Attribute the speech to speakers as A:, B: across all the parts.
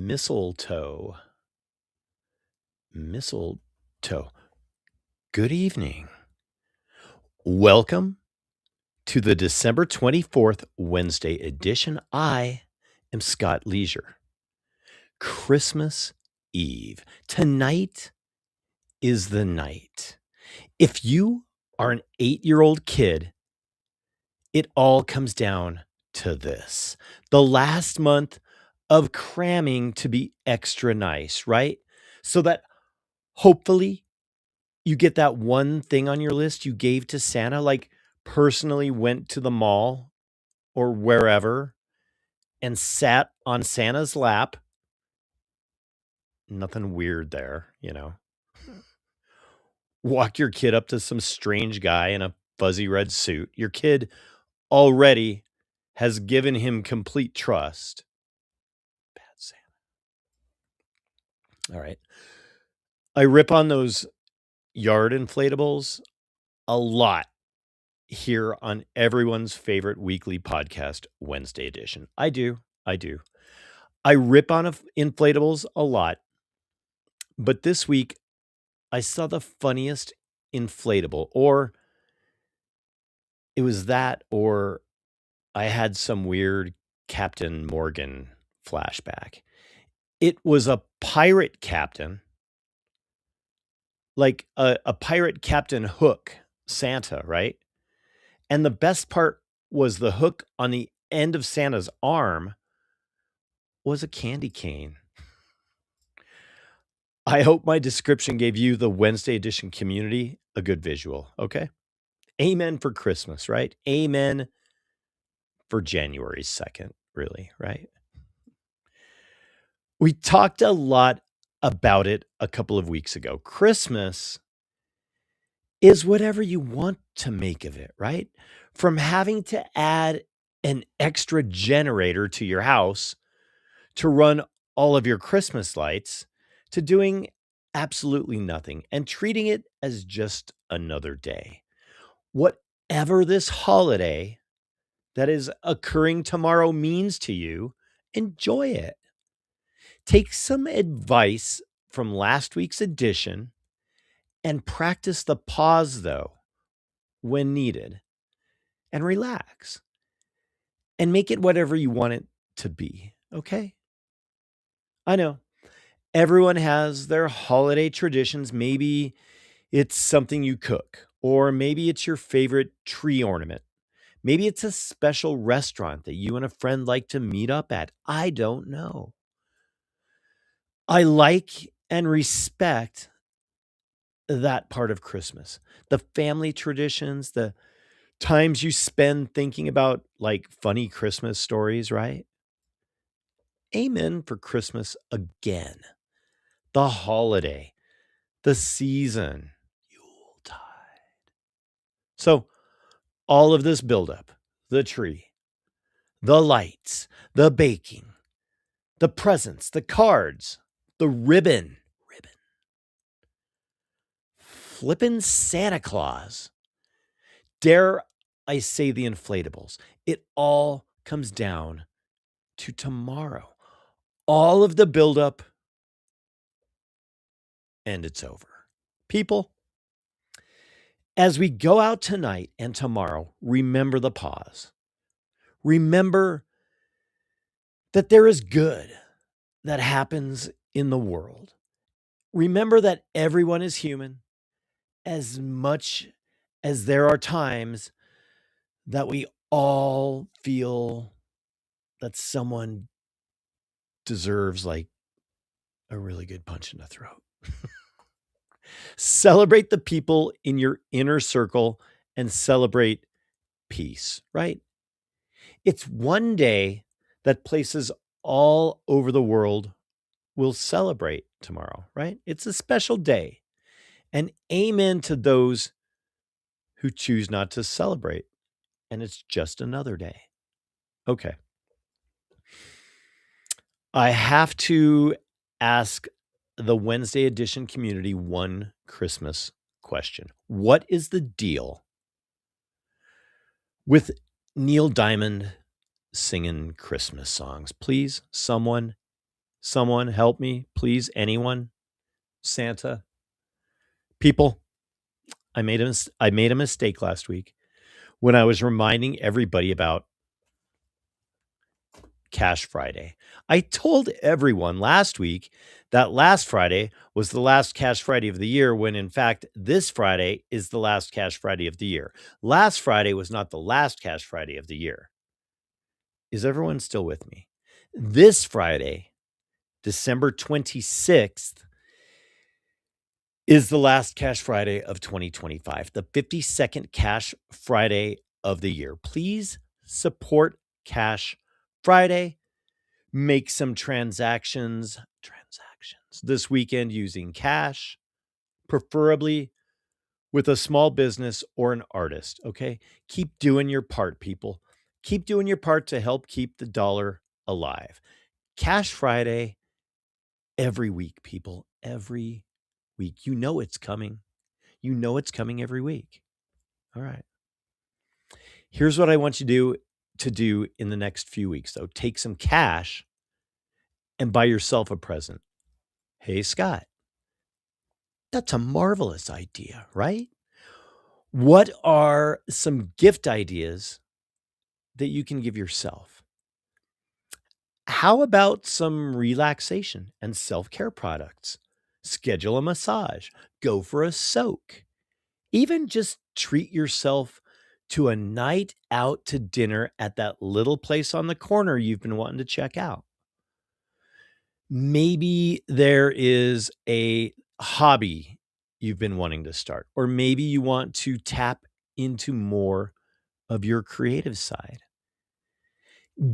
A: Mistletoe. Mistletoe. Good evening. Welcome to the December 24th Wednesday edition. I am Scott Leisure. Christmas Eve. Tonight is the night. If you are an 8-year-old kid, it all comes down to this. The last month of cramming to be extra nice, right? So that hopefully you get that one thing on your list you gave to Santa, like personally went to the mall or wherever and sat on Santa's lap. Nothing weird there, Walk your kid up to some strange guy in a fuzzy red suit. Your kid already has given him complete trust. Bad Santa. All right. I rip on those yard inflatables a lot here on everyone's favorite weekly podcast, Wednesday edition. I do. I rip on inflatables a lot, but this week I saw the funniest inflatable, or it was that, or I had some weird Captain Morgan flashback. It was a pirate captain, like a pirate Captain Hook Santa, right? And the best part was the hook on the end of Santa's arm was a candy cane. I hope my description gave you, the Wednesday edition community, a good visual, okay? Amen for Christmas, right? Amen for January 2nd, really, right? We talked a lot about it a couple of weeks ago. Christmas is whatever you want to make of it, right? From having to add an extra generator to your house to run all of your Christmas lights, to doing absolutely nothing and treating it as just another day. Whatever this holiday that is occurring tomorrow means to you, enjoy it. Take some advice from last week's edition and practice the pause, though, when needed, and relax and make it whatever you want it to be, okay? I know everyone has their holiday traditions. Maybe it's something you cook, or maybe it's your favorite tree ornament. Maybe it's a special restaurant that you and a friend like to meet up at. I don't know. I like and respect that part of Christmas, the family traditions, the times you spend thinking about like funny Christmas stories, right? Amen for Christmas again. The holiday, the season, Yuletide. So, all of this buildup, the tree, the lights, the baking, the presents, the cards, the ribbon, flippin' Santa Claus. Dare I say the inflatables? It all comes down to tomorrow. All of the buildup, and it's over. People, as we go out tonight and tomorrow, remember the pause. Remember that there is good that happens in the world. Remember that everyone is human, as much as there are times that we all feel that someone deserves like a really good punch in the throat. Celebrate the people in your inner circle and celebrate peace, right? It's one day that places all over the world will celebrate tomorrow, right? It's a special day. And amen to those who choose not to celebrate. And it's just another day. Okay. I have to ask the Wednesday edition community one Christmas question. What is the deal with Neil Diamond singing Christmas songs? Please, someone Someone help me, please. Anyone? Santa? People, I made a mistake last week when I was reminding everybody about Cash Friday. I told everyone last week that last Friday was the last Cash Friday of the year, when in fact, this Friday is the last Cash Friday of the year. Last Friday was not the last Cash Friday of the year. Is everyone still with me? This Friday, December 26th, is the last Cash Friday of 2025, the 52nd Cash Friday of the year. Please support Cash Friday. Make some transactions this weekend using cash, preferably with a small business or an artist, okay? Keep doing your part, people. Keep doing your part to help keep the dollar alive. Cash Friday every week, people, every week. You know it's coming. You know it's coming every week. All right. Here's what I want you to do in the next few weeks, though. Take some cash and buy yourself a present. Hey, Scott, that's a marvelous idea, right? What are some gift ideas that you can give yourself? How about some relaxation and self care products? Schedule a massage, go for a soak, even just treat yourself to a night out to dinner at that little place on the corner you've been wanting to check out. Maybe there is a hobby you've been wanting to start, or maybe you want to tap into more of your creative side.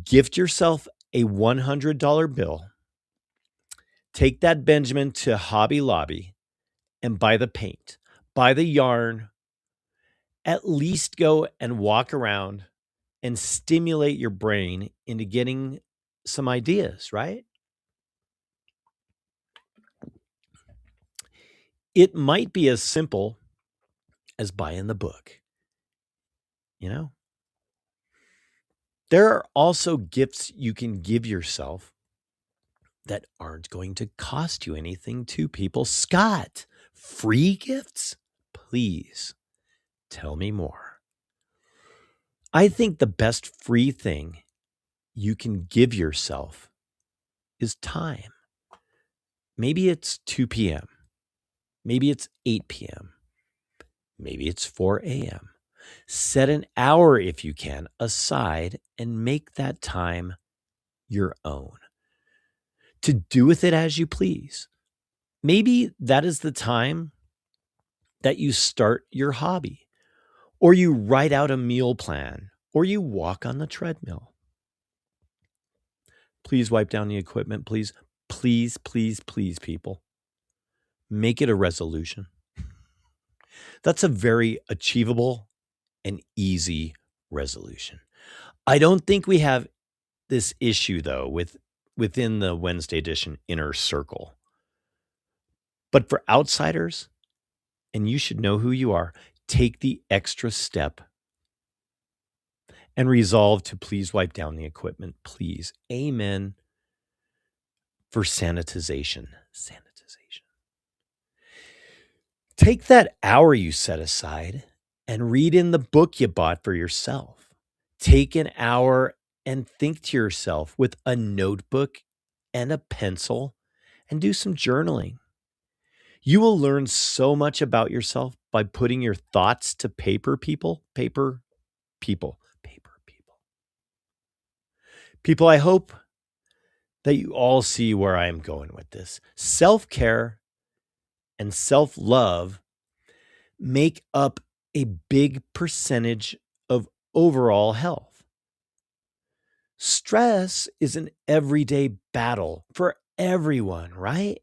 A: Gift yourself a $100 bill. Take that Benjamin to Hobby Lobby and buy the paint, buy the yarn. At least go and walk around and stimulate your brain into getting some ideas, right? It might be as simple as buying the book, you know? There are also gifts you can give yourself that aren't going to cost you anything, to people. Scott, free gifts? Please tell me more. I think the best free thing you can give yourself is time. Maybe it's 2 p.m. Maybe it's 8 p.m. Maybe it's 4 a.m. Set an hour, if you can, aside and make that time your own, to do with it as you please. Maybe that is the time that you start your hobby, or you write out a meal plan, or you walk on the treadmill. Please wipe down the equipment, please. Please, please, please, people. Make it a resolution. That's a very achievable and easy resolution. I don't think we have this issue, though, within the Wednesday edition inner circle. But for outsiders, and you should know who you are, take the extra step and resolve to please wipe down the equipment. Please. Amen. For sanitization. Sanitization. Take that hour you set aside and read in the book you bought for yourself. Take an hour and think to yourself with a notebook and a pencil and do some journaling. You will learn so much about yourself by putting your thoughts to paper, people. Paper, people, paper, people. People, I hope that you all see where I am going with this. Self-care and self-love make up a big percentage of overall health. Stress is an everyday battle for everyone, right?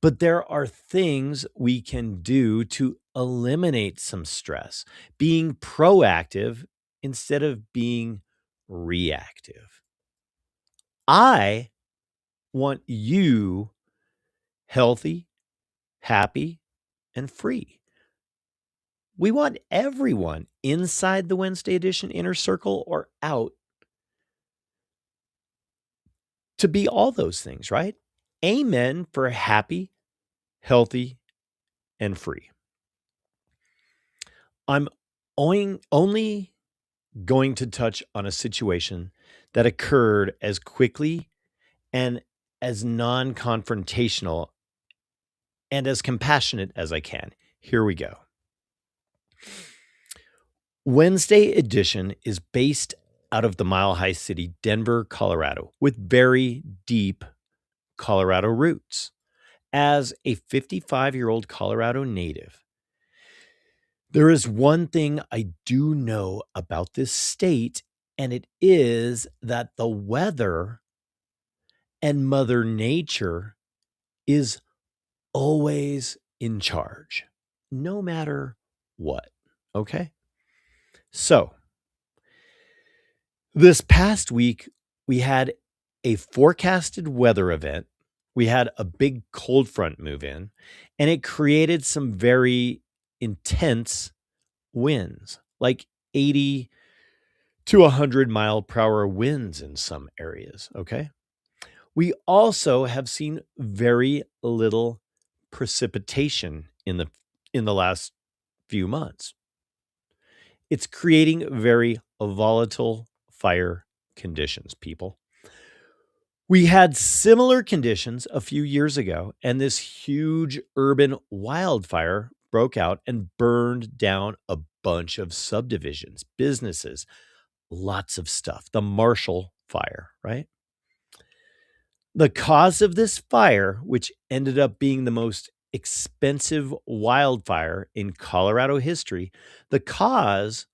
A: But there are things we can do to eliminate some stress, being proactive instead of being reactive. I want you healthy, happy, and free. We want everyone inside the Wednesday edition inner circle or out to be all those things, right? Amen for happy, healthy, and free. I'm only going to touch on a situation that occurred as quickly and as non confrontational and as compassionate as I can. Here we go. Wednesday edition is based out of the Mile High City, Denver, Colorado, with very deep Colorado roots. As a 55-year-old Colorado native, there is one thing I do know about this state, and it is that the weather and Mother Nature is always in charge, no matter what. Okay. So this past week, we had a forecasted weather event. We had a big cold front move in, and it created some very intense winds, like 80 to 100-mile-per-hour winds in some areas. Okay. We also have seen very little precipitation in the last few months. It's creating very volatile fire conditions, people. We had similar conditions a few years ago, and this huge urban wildfire broke out and burned down a bunch of subdivisions, businesses, lots of stuff. The Marshall Fire, right? The cause of this fire, which ended up being the most expensive wildfire in Colorado history, the cause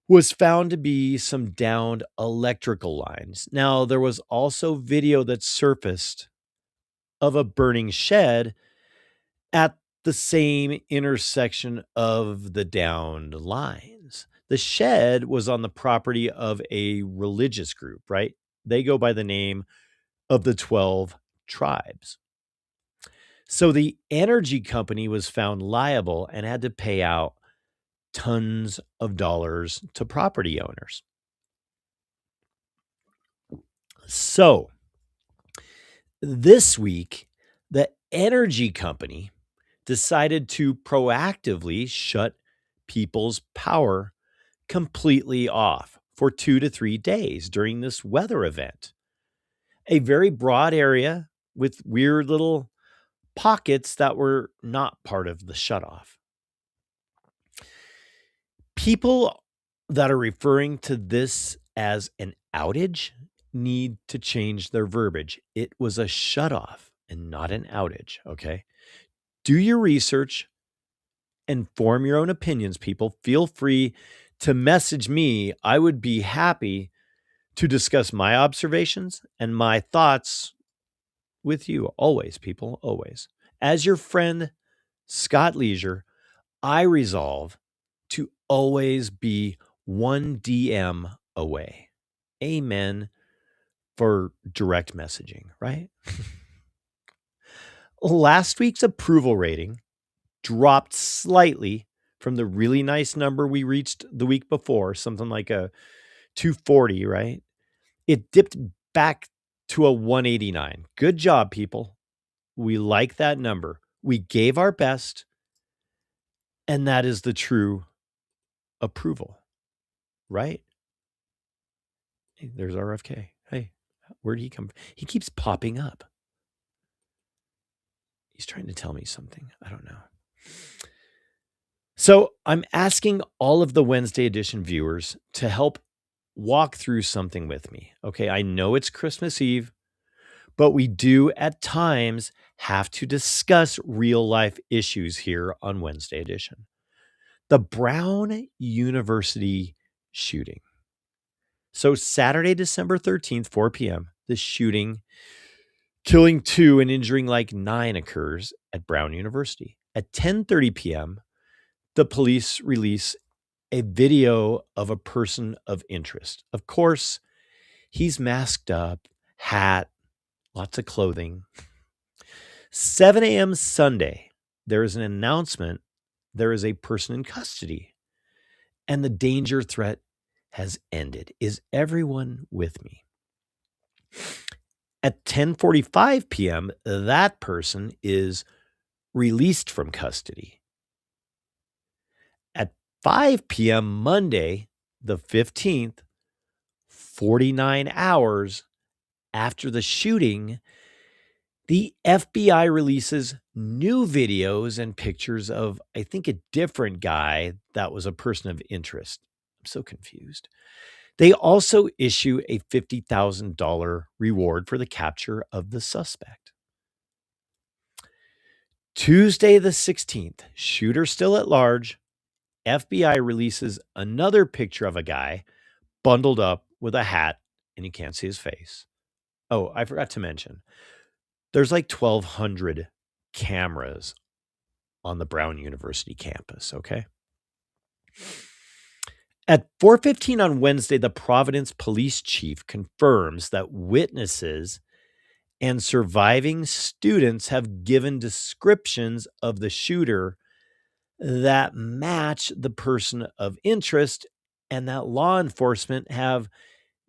A: was found to be some downed electrical lines. Now, there was also video that surfaced of a burning shed at the same intersection of the downed lines. The shed was on the property of a religious group, right? They go by the name of the 12 tribes. So the energy company was found liable and had to pay out tons of dollars to property owners. So this week, the energy company decided to proactively shut people's power completely off for 2 to 3 days during this weather event. A very broad area with weird little pockets that were not part of the shutoff. People that are referring to this as an outage need to change their verbiage. It was a shutoff and not an outage, okay? Do your research and form your own opinions, people. Feel free to message me. I would be happy to discuss my observations and my thoughts with you. Always, people, always. As your friend, Scott Leisure, I resolve to always be one DM away. Amen for direct messaging, right? Last week's approval rating dropped slightly from the really nice number we reached the week before, something like a 240, right? It dipped back to a 189. Good job, people. We like that number. We gave our best, and that is the true approval, right? Hey, there's RFK. Hey, where did he come from? He keeps popping up. He's trying to tell me something. I don't know. So I'm asking all of the Wednesday edition viewers to help walk through something with me. Okay, I know it's Christmas Eve, but we do at times have to discuss real life issues here on Wednesday edition. The Brown University shooting. So Saturday, December 13th, 4 p.m., the shooting, killing 2 and injuring like 9 occurs at Brown University. At 10:30 p.m., the police release a video of a person of interest. Of course, he's masked up, hat, lots of clothing. 7 a.m. Sunday, there is an announcement. There is a person in custody, and the danger threat has ended. Is everyone with me? At 10:45 p.m., that person is released from custody. At 5 p.m. Monday, the 15th, 49 hours after the shooting, the FBI releases new videos and pictures of, I think, a different guy that was a person of interest. I'm so confused. They also issue a $50,000 reward for the capture of the suspect. Tuesday, the 16th, shooter still at large. FBI releases another picture of a guy bundled up with a hat, and you can't see his face. Oh, I forgot to mention, there's like 1,200 cameras on the Brown University campus, okay? At 4:15 on Wednesday, the Providence police chief confirms that witnesses and surviving students have given descriptions of the shooter that match the person of interest, and that law enforcement have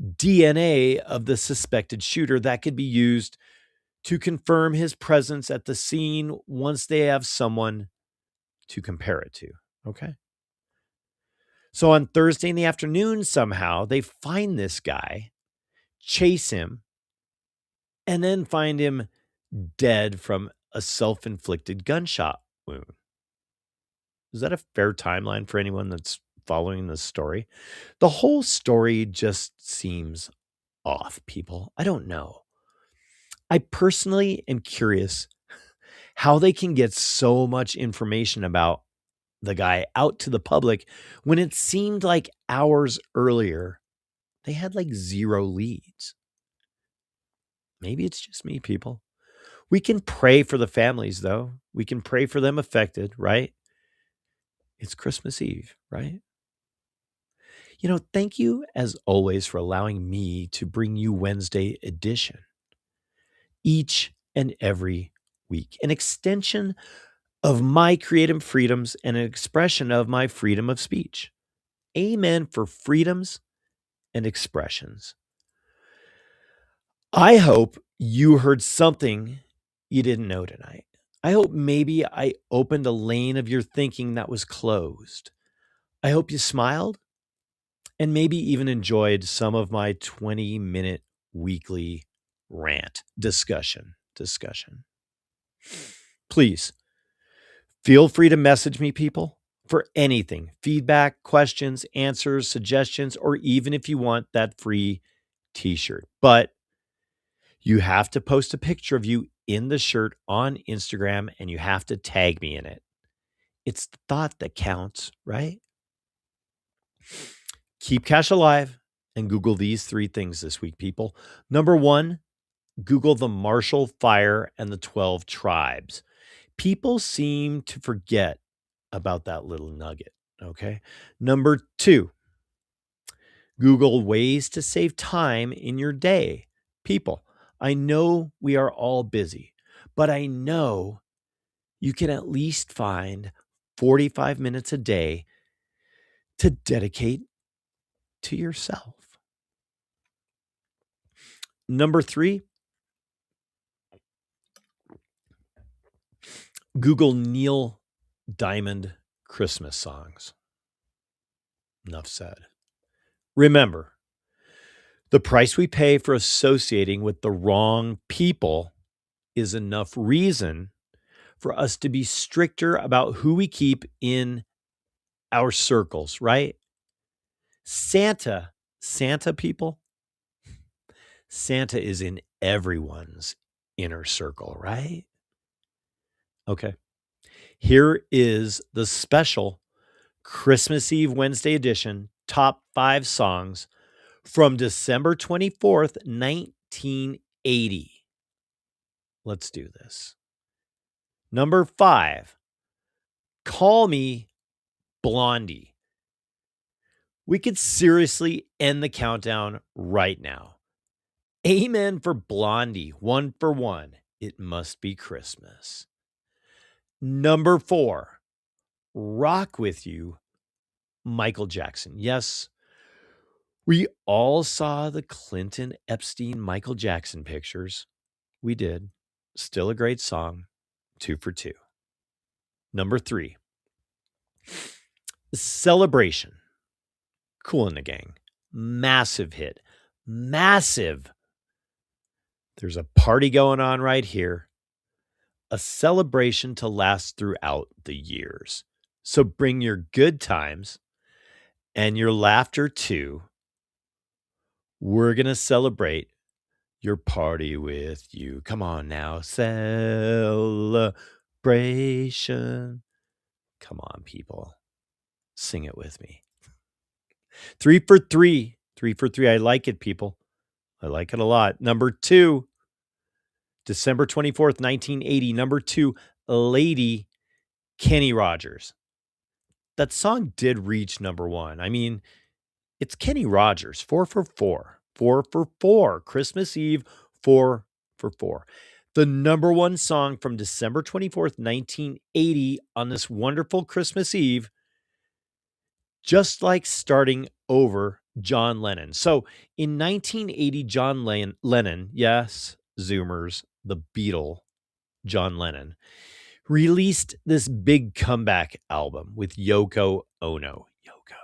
A: DNA of the suspected shooter that could be used to confirm his presence at the scene once they have someone to compare it to. Okay. So on Thursday in the afternoon, somehow they find this guy, chase him, and then find him dead from a self inflicted gunshot wound. Is that a fair timeline for anyone that's following this story? The whole story just seems off, people. I don't know. I personally am curious how they can get so much information about the guy out to the public when it seemed like hours earlier they had like zero leads. Maybe it's just me, people. We can pray for the families, though. We can pray for them affected, right? It's Christmas Eve, right? Thank you as always for allowing me to bring you Wednesday edition each and every week, an extension of my creative freedoms and an expression of my freedom of speech. Amen for freedoms and expressions. I hope you heard something you didn't know tonight. I hope maybe I opened a lane of your thinking that was closed. I hope you smiled and maybe even enjoyed some of my 20-minute weekly rant discussion. Please feel free to message me, people, for anything, feedback, questions, answers, suggestions, or even if you want that free t-shirt. But you have to post a picture of you in the shirt on Instagram and you have to tag me in it. It's the thought that counts, right? Keep cash alive and Google these 3 things this week, people. Number 1, Google the Marshall Fire and the 12 Tribes. People seem to forget about that little nugget, okay? Number 2, Google ways to save time in your day. People, I know we are all busy, but I know you can at least find 45 minutes a day to dedicate to yourself. Number 3, Google Neil Diamond Christmas songs. Enough said. Remember, the price we pay for associating with the wrong people is enough reason for us to be stricter about who we keep in our circles, right? Santa people, Santa is in everyone's inner circle, right? Okay. Here is the special Christmas Eve Wednesday edition top 5 songs from December 24th, 1980. Let's do this. Number 5, Call Me Blondie. We could seriously end the countdown right now. Amen for Blondie, 1 for 1. It must be Christmas. Number 4, Rock With You, Michael Jackson. Yes, We all saw the Clinton, Epstein, Michael Jackson pictures. We did. Still a great song. 2 for 2. Number 3, Celebration. Kool and the Gang. Massive hit. Massive. There's a party going on right here. A celebration to last throughout the years. So bring your good times and your laughter too. We're going to celebrate your party with you. Come on now. Celebration. Come on, people. Sing it with me. 3 for 3. 3 for 3. I like it, people. I like it a lot. Number 2, December 24th, 1980. Number 2, Lady, Kenny Rogers. That song did reach number 1. I mean, it's Kenny Rogers. 4 for 4. 4 for 4. Christmas Eve, 4 for 4. The number 1 song from December 24th, 1980 on this wonderful Christmas Eve, just like starting over John Lennon. So in 1980, John Lennon, yes, Zoomers, the Beatle, John Lennon, released this big comeback album with Yoko Ono. Yoko.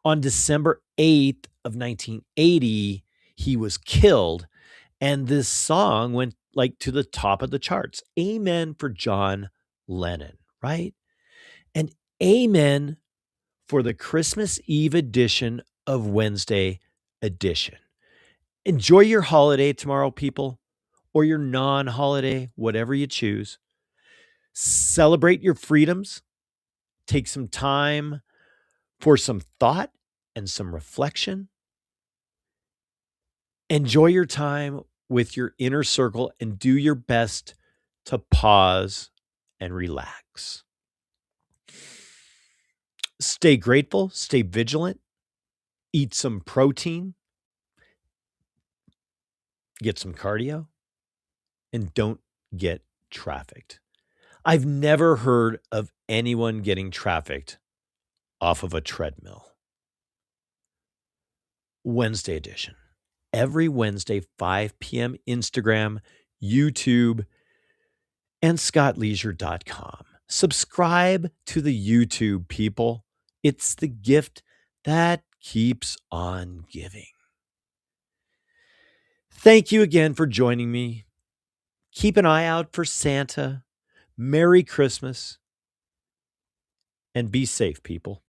A: On December 8th of 1980, he was killed, and this song went like to the top of the charts. Amen for John Lennon, right? And amen for the Christmas Eve edition of Wednesday Edition. Enjoy your holiday tomorrow, people, or your non-holiday, whatever you choose. Celebrate your freedoms. Take some time for some thought and some reflection. Enjoy your time with your inner circle and do your best to pause and relax. Stay grateful, stay vigilant, eat some protein, get some cardio, and don't get trafficked. I've never heard of anyone getting trafficked off of a treadmill. Wednesday edition. Every Wednesday, 5 p.m. Instagram, YouTube, and scottleisure.com. Subscribe to the YouTube, people. It's the gift that keeps on giving. Thank you again for joining me. Keep an eye out for Santa. Merry Christmas. And be safe, people.